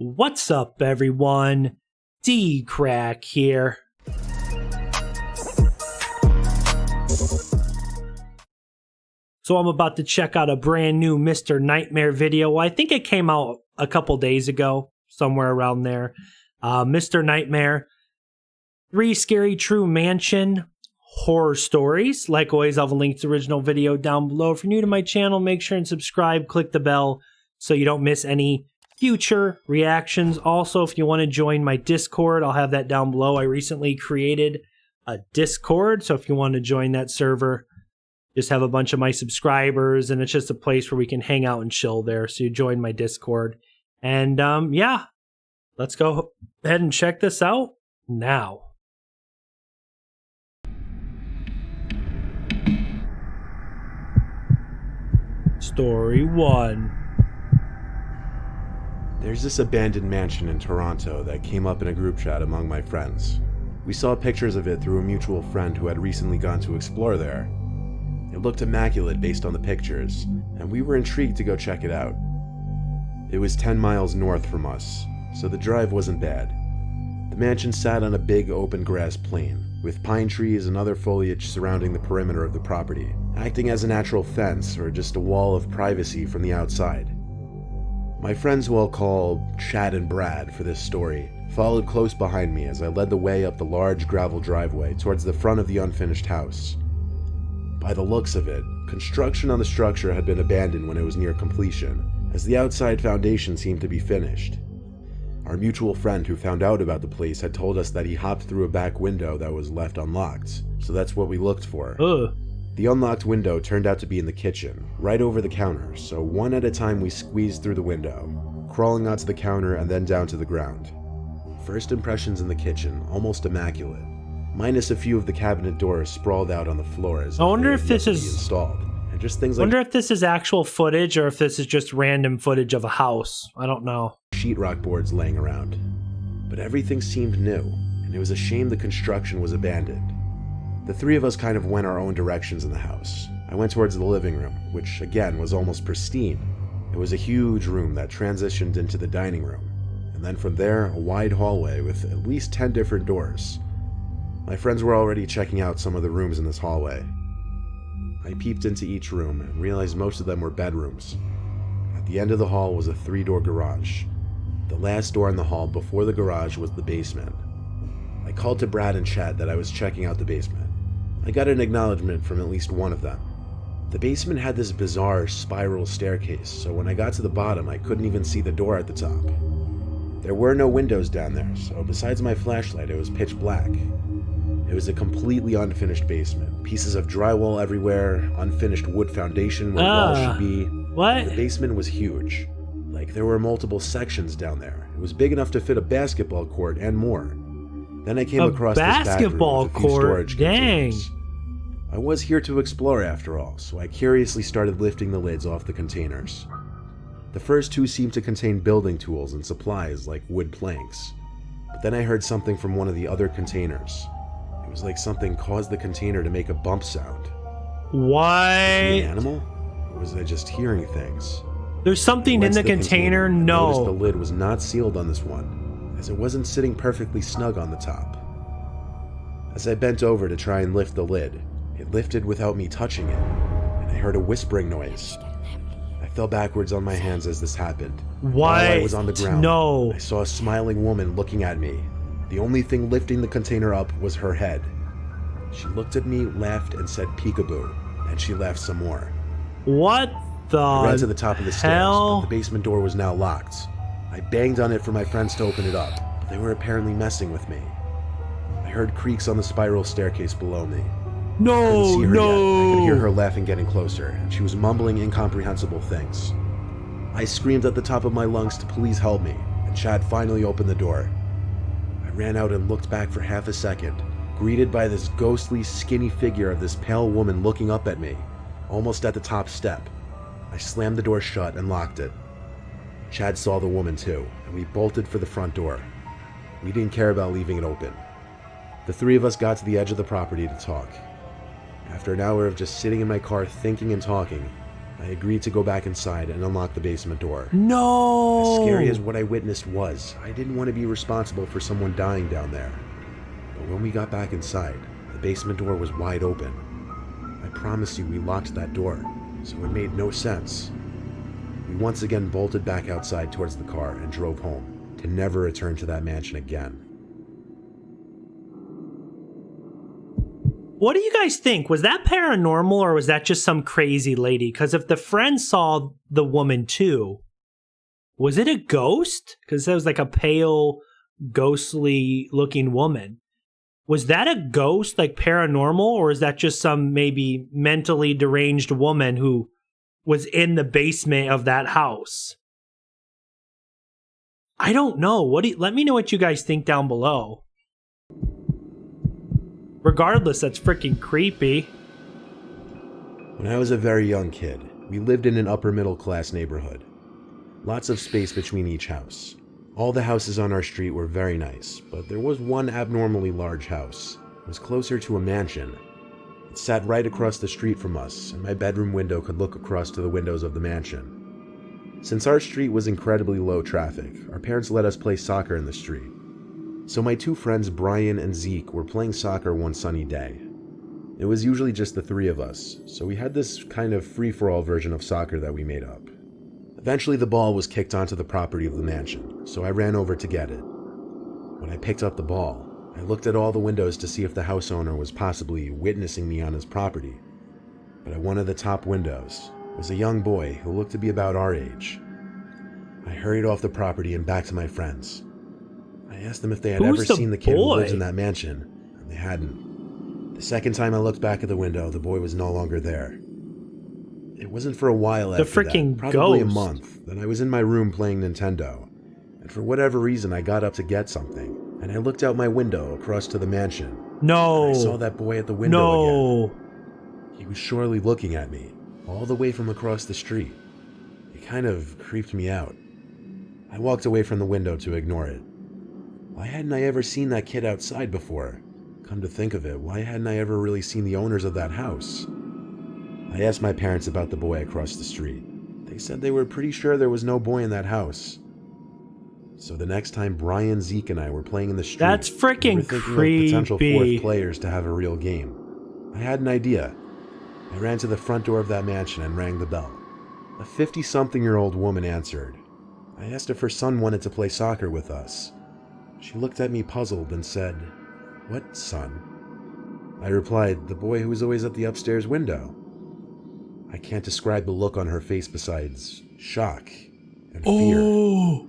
What's up, everyone? DKRACK here. So I'm about to check out a brand new Mr. Nightmare video. I think it came out a couple days ago, somewhere around there. Mr. Nightmare, 3 Scary True Mansion horror stories. Like always, I'll have a link to the original video down below. If you're new to my channel, make sure and subscribe, click the bell so you don't miss any future reactions. Also, if you want to join my Discord, I'll have that down below. I recently created a Discord, so if you want to join that server, just have a bunch of my subscribers, and it's just a place where we can hang out and chill there. So you join my Discord. And yeah, let's go ahead and check this out now. Story 1. There's this abandoned mansion in Toronto that came up in a group chat among my friends. We saw pictures of it through a mutual friend who had recently gone to explore there. It looked immaculate based on the pictures, and we were intrigued to go check it out. It was 10 miles north from us, so the drive wasn't bad. The mansion sat on a big open grass plain, with pine trees and other foliage surrounding the perimeter of the property, acting as a natural fence or just a wall of privacy from the outside. My friends, who I'll call Chad and Brad for this story, followed close behind me as I led the way up the large gravel driveway towards the front of the unfinished house. By the looks of it, construction on the structure had been abandoned when it was near completion, as the outside foundation seemed to be finished. Our mutual friend who found out about the place had told us that he hopped through a back window that was left unlocked, so that's what we looked for. The unlocked window turned out to be in the kitchen, right over the counter, so one at a time we squeezed through the window, crawling onto the counter and then down to the ground. First impressions in the kitchen, almost immaculate, minus a few of the cabinet doors sprawled out on the floor as I wonder if this is installed, and just things like. Wonder if this is actual footage or if this is just random footage of a house. I don't know. Sheetrock boards laying around, but everything seemed new, and it was a shame the construction was abandoned. The three of us kind of went our own directions in the house. I went towards the living room, which again was almost pristine. It was a huge room that transitioned into the dining room, and then from there a wide hallway with at least 10 different doors. My friends were already checking out some of the rooms in this hallway. I peeped into each room and realized most of them were bedrooms. At the end of the hall was a 3-door garage. The last door in the hall before the garage was the basement. I called to Brad and Chad that I was checking out the basement. I got an acknowledgement from at least one of them. The basement had this bizarre spiral staircase, so when I got to the bottom, I couldn't even see the door at the top. There were no windows down there, so besides my flashlight, it was pitch black. It was a completely unfinished basement. Pieces of drywall everywhere, unfinished wood foundation where walls should be. What? The basement was huge. Like, there were multiple sections down there. It was big enough to fit a basketball court and more. Then I came across this basketball back room with a few storage Dang. containers. I was here to explore after all, so I curiously started lifting the lids off the containers. The first 2 seemed to contain building tools and supplies like wood planks. But then I heard something from one of the other containers. It was like something caused the container to make a bump sound. What? Was it an animal? Or was I just hearing things? There's something in the container? I noticed No. the lid was not sealed on this one, as it wasn't sitting perfectly snug on the top. As I bent over to try and lift the lid, it lifted without me touching it, and I heard a whispering noise. I fell backwards on my hands as this happened. While I was on the ground, No. I saw a smiling woman looking at me. The only thing lifting the container up was her head. She looked at me, laughed, and said peekaboo, and she laughed some more. What the I ran to the top of the stairs, hell? but the basement door was now locked. I banged on it for my friends to open it up, but they were apparently messing with me. I heard creaks on the spiral staircase below me. I couldn't see her yet. I could hear her laughing getting closer, and she was mumbling incomprehensible things. I screamed at the top of my lungs to please help me, and Chad finally opened the door. I ran out and looked back for half a second, greeted by this ghostly, skinny figure of this pale woman looking up at me, almost at the top step. I slammed the door shut and locked it. Chad saw the woman too, and we bolted for the front door. We didn't care about leaving it open. The 3 of us got to the edge of the property to talk. After an hour of just sitting in my car thinking and talking, I agreed to go back inside and unlock the basement door. No! As scary as what I witnessed was, I didn't want to be responsible for someone dying down there. But when we got back inside, the basement door was wide open. I promise you we locked that door, so it made no sense. We once again bolted back outside towards the car and drove home, to never return to that mansion again. What do you guys think? Was that paranormal or was that just some crazy lady? Because if the friend saw the woman too, was it a ghost? Because that was like a pale, ghostly looking woman. Was that a ghost, like paranormal, or is that just some maybe mentally deranged woman who was in the basement of that house? I don't know. Let me know what you guys think down below. Regardless, that's freaking creepy. When I was a very young kid, we lived in an upper middle class neighborhood. Lots of space between each house. All the houses on our street were very nice, but there was one abnormally large house. It was closer to a mansion. It sat right across the street from us, and my bedroom window could look across to the windows of the mansion. Since our street was incredibly low traffic, our parents let us play soccer in the street. So my two friends Brian and Zeke were playing soccer one sunny day. It was usually just the three of us, so we had this kind of free-for-all version of soccer that we made up. Eventually the ball was kicked onto the property of the mansion, so I ran over to get it. When I picked up the ball, I looked at all the windows to see if the house owner was possibly witnessing me on his property. But at one of the top windows was a young boy who looked to be about our age. I hurried off the property and back to my friends. I asked them if they had ever seen the kid who lives in that mansion, and they hadn't. The second time I looked back at the window, the boy was no longer there. It wasn't for a while after that, probably a month, that I was in my room playing Nintendo, and for whatever reason I got up to get something, and I looked out my window across to the mansion. No! And I saw that boy at the window again. He was surely looking at me, all the way from across the street. It kind of creeped me out. I walked away from the window to ignore it. Why hadn't I ever seen that kid outside before? Come to think of it, why hadn't I ever really seen the owners of that house? I asked my parents about the boy across the street. They said they were pretty sure there was no boy in that house. So the next time Brian, Zeke, and I were playing in the street, that's freaking we were thinking creepy. Of potential fourth players to have a real game. I had an idea. I ran to the front door of that mansion and rang the bell. A 50-something-year-old woman answered. I asked if her son wanted to play soccer with us. She looked at me puzzled and said, "What son?" I replied, "The boy who was always at the upstairs window." I can't describe the look on her face besides shock and fear. Oh.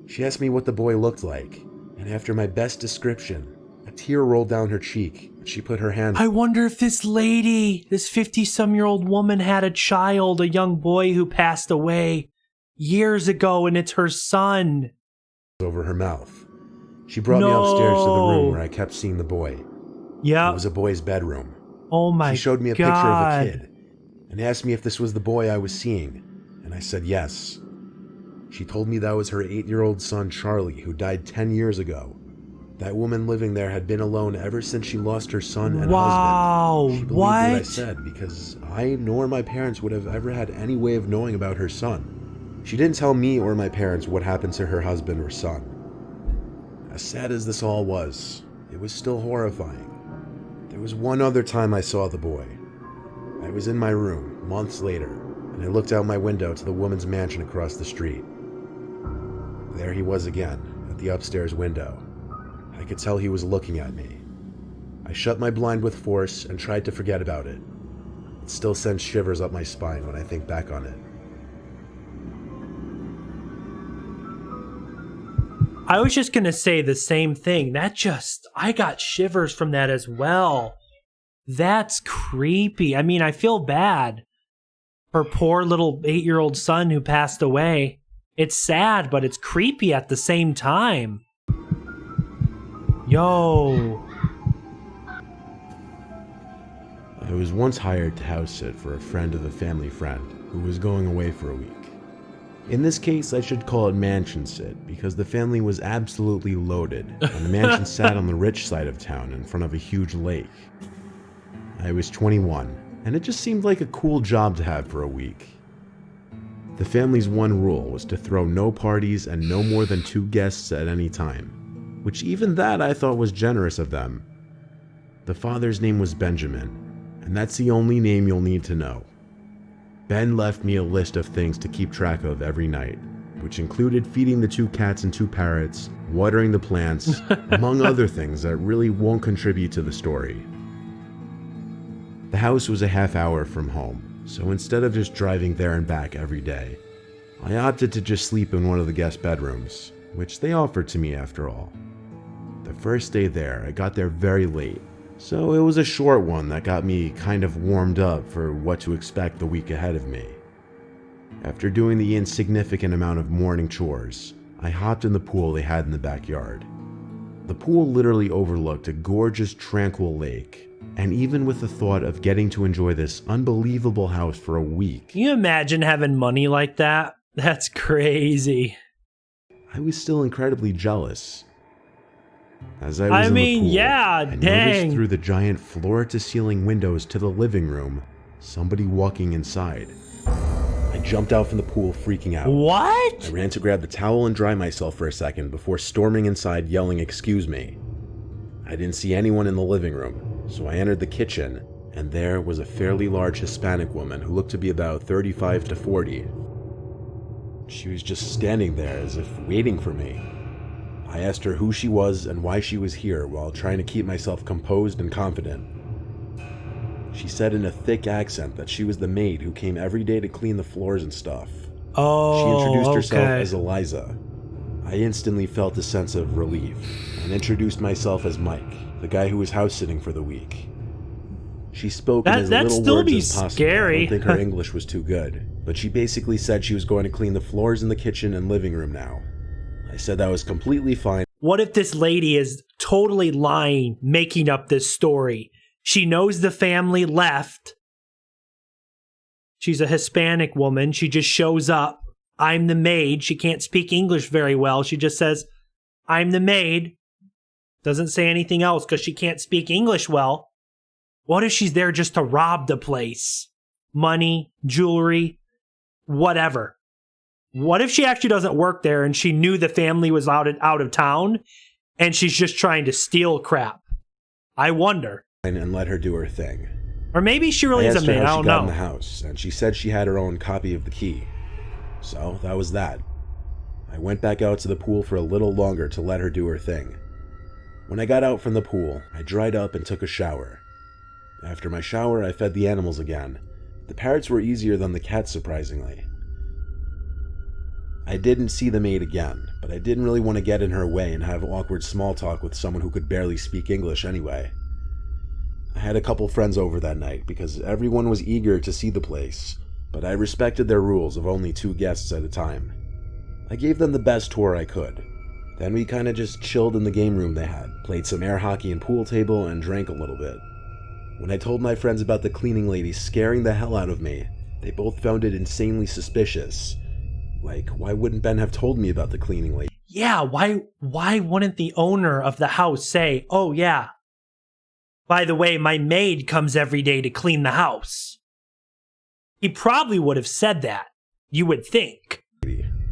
She asked me what the boy looked like, and after my best description, a tear rolled down her cheek, and she put her hands— I wonder if this lady, this 50-some-year-old woman had a child, a young boy who passed away years ago, and it's her son. —over her mouth. She brought me upstairs to the room where I kept seeing the boy. Yeah. It was a boy's bedroom. Oh my God. She showed me a picture of a kid and asked me if this was the boy I was seeing, and I said yes. She told me that was her 8-year-old son Charlie, who died 10 years ago. That woman living there had been alone ever since she lost her son and husband. She believed what I said because I nor my parents would have ever had any way of knowing about her son. She didn't tell me or my parents what happened to her husband or son. As sad as this all was, it was still horrifying. There was one other time I saw the boy. I was in my room, months later, and I looked out my window to the woman's mansion across the street. There he was again, at the upstairs window. I could tell he was looking at me. I shut my blind with force and tried to forget about it. It still sends shivers up my spine when I think back on it. I was just going to say the same thing. I got shivers from that as well. That's creepy. I mean, I feel bad. Her poor little 8-year-old son who passed away. It's sad, but it's creepy at the same time. Yo. I was once hired to house sit for a friend of a family friend who was going away for a week. In this case, I should call it mansion sit because the family was absolutely loaded, and the mansion sat on the rich side of town in front of a huge lake. I was 21, and it just seemed like a cool job to have for a week. The family's one rule was to throw no parties and no more than 2 guests at any time, which even that I thought was generous of them. The father's name was Benjamin, and that's the only name you'll need to know. Ben left me a list of things to keep track of every night, which included feeding the 2 cats and 2 parrots, watering the plants, among other things that really won't contribute to the story. The house was a half hour from home, so instead of just driving there and back every day, I opted to just sleep in one of the guest bedrooms, which they offered to me after all. The first day there, I got there very late, so it was a short one that got me kind of warmed up for what to expect the week ahead of me. After doing the insignificant amount of morning chores, I hopped in the pool they had in the backyard. The pool literally overlooked a gorgeous, tranquil lake, and even with the thought of getting to enjoy this unbelievable house for a week... Can you imagine having money like that? That's crazy. I was still incredibly jealous. As I was in the pool, yeah, I dang. noticed through the giant floor-to-ceiling windows to the living room, somebody walking inside. I jumped out from the pool freaking out. What? I ran to grab the towel and dry myself for a second before storming inside yelling, "Excuse me." I didn't see anyone in the living room, so I entered the kitchen, and there was a fairly large Hispanic woman who looked to be about 35 to 40. She was just standing there as if waiting for me. I asked her who she was and why she was here while trying to keep myself composed and confident. She said in a thick accent that she was the maid who came every day to clean the floors and stuff. Oh, she introduced herself okay. as Eliza. I instantly felt a sense of relief and introduced myself as Mike, the guy who was house sitting for the week. She spoke in as little words as possible. Scary. I don't think her English was too good, but she basically said she was going to clean the floors in the kitchen and living room now. I said that was completely fine. What if this lady is totally lying, making up this story? She knows the family left. She's a Hispanic woman. She just shows up. I'm the maid. She can't speak English very well. She just says, I'm the maid. Doesn't say anything else because she can't speak English well. What if she's there just to rob the place? Money, jewelry, whatever. What if she actually doesn't work there and she knew the family was out of town and she's just trying to steal crap? I wonder. And let her do her thing. Or maybe she really is a maid. I don't she got know. In the house, and she said she had her own copy of the key. So that was that. I went back out to the pool for a little longer to let her do her thing. When I got out from the pool, I dried up and took a shower. After my shower, I fed the animals again. The parrots were easier than the cats, surprisingly. I didn't see the maid again, but I didn't really want to get in her way and have awkward small talk with someone who could barely speak English anyway. I had a couple friends over that night because everyone was eager to see the place, but I respected their rules of only 2 guests at a time. I gave them the best tour I could. Then we kinda just chilled in the game room they had, played some air hockey and pool table, and drank a little bit. When I told my friends about the cleaning lady scaring the hell out of me, they both found it insanely suspicious. Like, why wouldn't Ben have told me about the cleaning lady? Yeah, why wouldn't the owner of the house say, oh yeah, by the way, my maid comes every day to clean the house? He probably would have said that, you would think.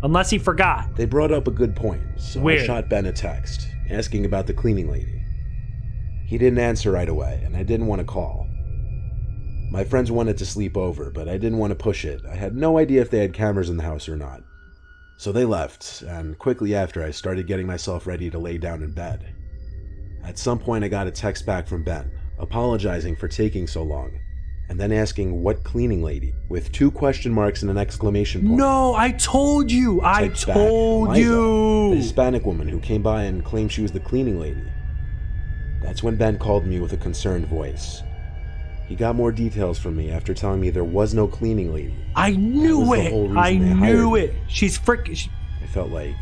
Unless he forgot. They brought up a good point, so Weird. I shot Ben a text, asking about the cleaning lady. He didn't answer right away, and I didn't want to call. My friends wanted to sleep over, but I didn't want to push it. I had no idea if they had cameras in the house or not. So they left, and quickly after I started getting myself ready to lay down in bed. At some point I got a text back from Ben, apologizing for taking so long, and then asking what cleaning lady, with 2 question marks and an exclamation point. No, I told you! I Text back, told Eliza, you! the Hispanic woman who came by and claimed she was the cleaning lady. That's when Ben called me with a concerned voice. He got more details from me after telling me there was no cleaning lady. I knew it! I knew it! She's freaking... I felt like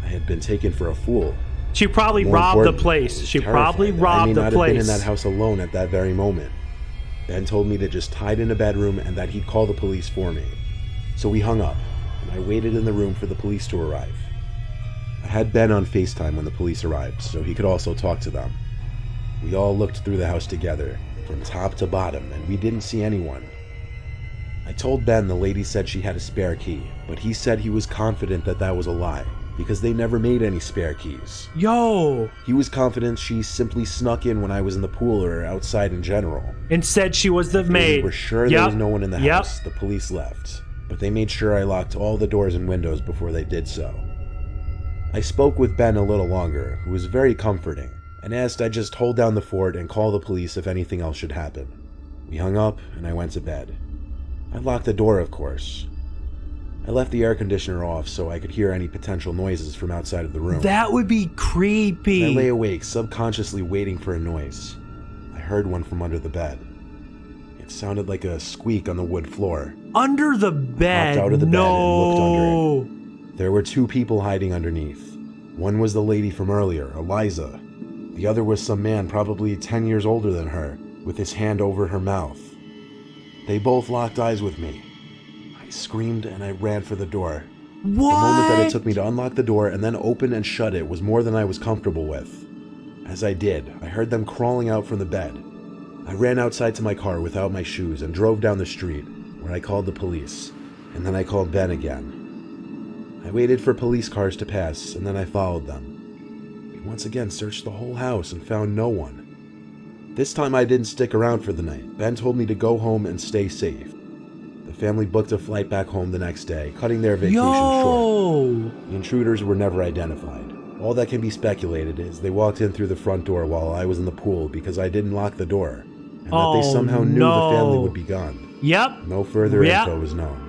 I had been taken for a fool. She probably More robbed the importantly, place. I was She terrified probably that robbed I may the not have been in place. that house alone at that very moment. Ben told me to just hide in a bedroom and that he'd call the police for me. So we hung up, and I waited in the room for the police to arrive. I had Ben on FaceTime when the police arrived, so he could also talk to them. We all looked through the house together, from top to bottom, and we didn't see anyone. I told Ben the lady said she had a spare key, but he said he was confident that that was a lie, because they never made any spare keys. Yo! He was confident she simply snuck in when I was in the pool or outside in general. And said she was the maid. We were sure there was no one in the house. The police left, but they made sure I locked all the doors and windows before they did so. I spoke with Ben a little longer, who was very comforting, and asked I just hold down the fort and call the police if anything else should happen. We hung up, and I went to bed. I locked the door, of course. I left the air conditioner off so I could hear any potential noises from outside of the room. That would be creepy. I lay awake, subconsciously waiting for a noise. I heard one from under the bed. It sounded like a squeak on the wood floor. Under the bed? I hopped out of the bed and looked under it. There were two people hiding underneath. One was the lady from earlier, Eliza. The other was some man probably 10 years older than her, with his hand over her mouth. They both locked eyes with me. I screamed and I ran for the door. What? The moment that it took me to unlock the door and then open and shut it was more than I was comfortable with. As I did, I heard them crawling out from the bed. I ran outside to my car without my shoes and drove down the street, where I called the police, and then I called Ben again. I waited for police cars to pass, and then I followed them. We once again searched the whole house and found no one. This time I didn't stick around for the night. Ben told me to go home and stay safe. The family booked a flight back home the next day, cutting their vacation short. The intruders were never identified. All that can be speculated is they walked in through the front door while I was in the pool because I didn't lock the door, and that they somehow knew the family would be gone. Yep. No further info was known.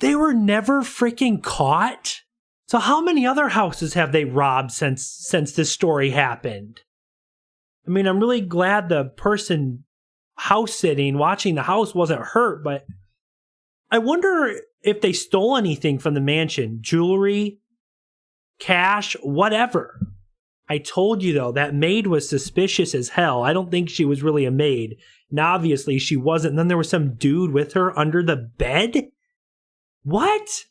They were never freaking caught? So how many other houses have they robbed since this story happened? I mean, I'm really glad the person house sitting, watching the house wasn't hurt, but I wonder if they stole anything from the mansion. Jewelry, cash, whatever. I told you, though, that maid was suspicious as hell. I don't think she was really a maid. And obviously she wasn't. And then there was some dude with her under the bed? What?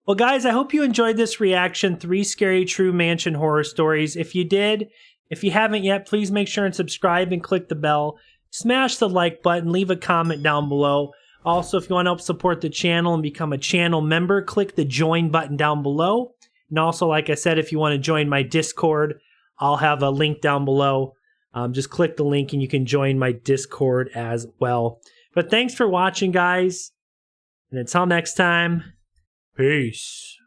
Well, guys, I hope you enjoyed this reaction. 3 scary true mansion horror stories. If you did, if you haven't yet, please make sure and subscribe and click the bell. Smash the like button. Leave a comment down below. Also, if you want to help support the channel and become a channel member, click the join button down below. And also, like I said, if you want to join my Discord, I'll have a link down below. Just click the link and you can join my Discord as well. But thanks for watching, guys. And until next time, peace.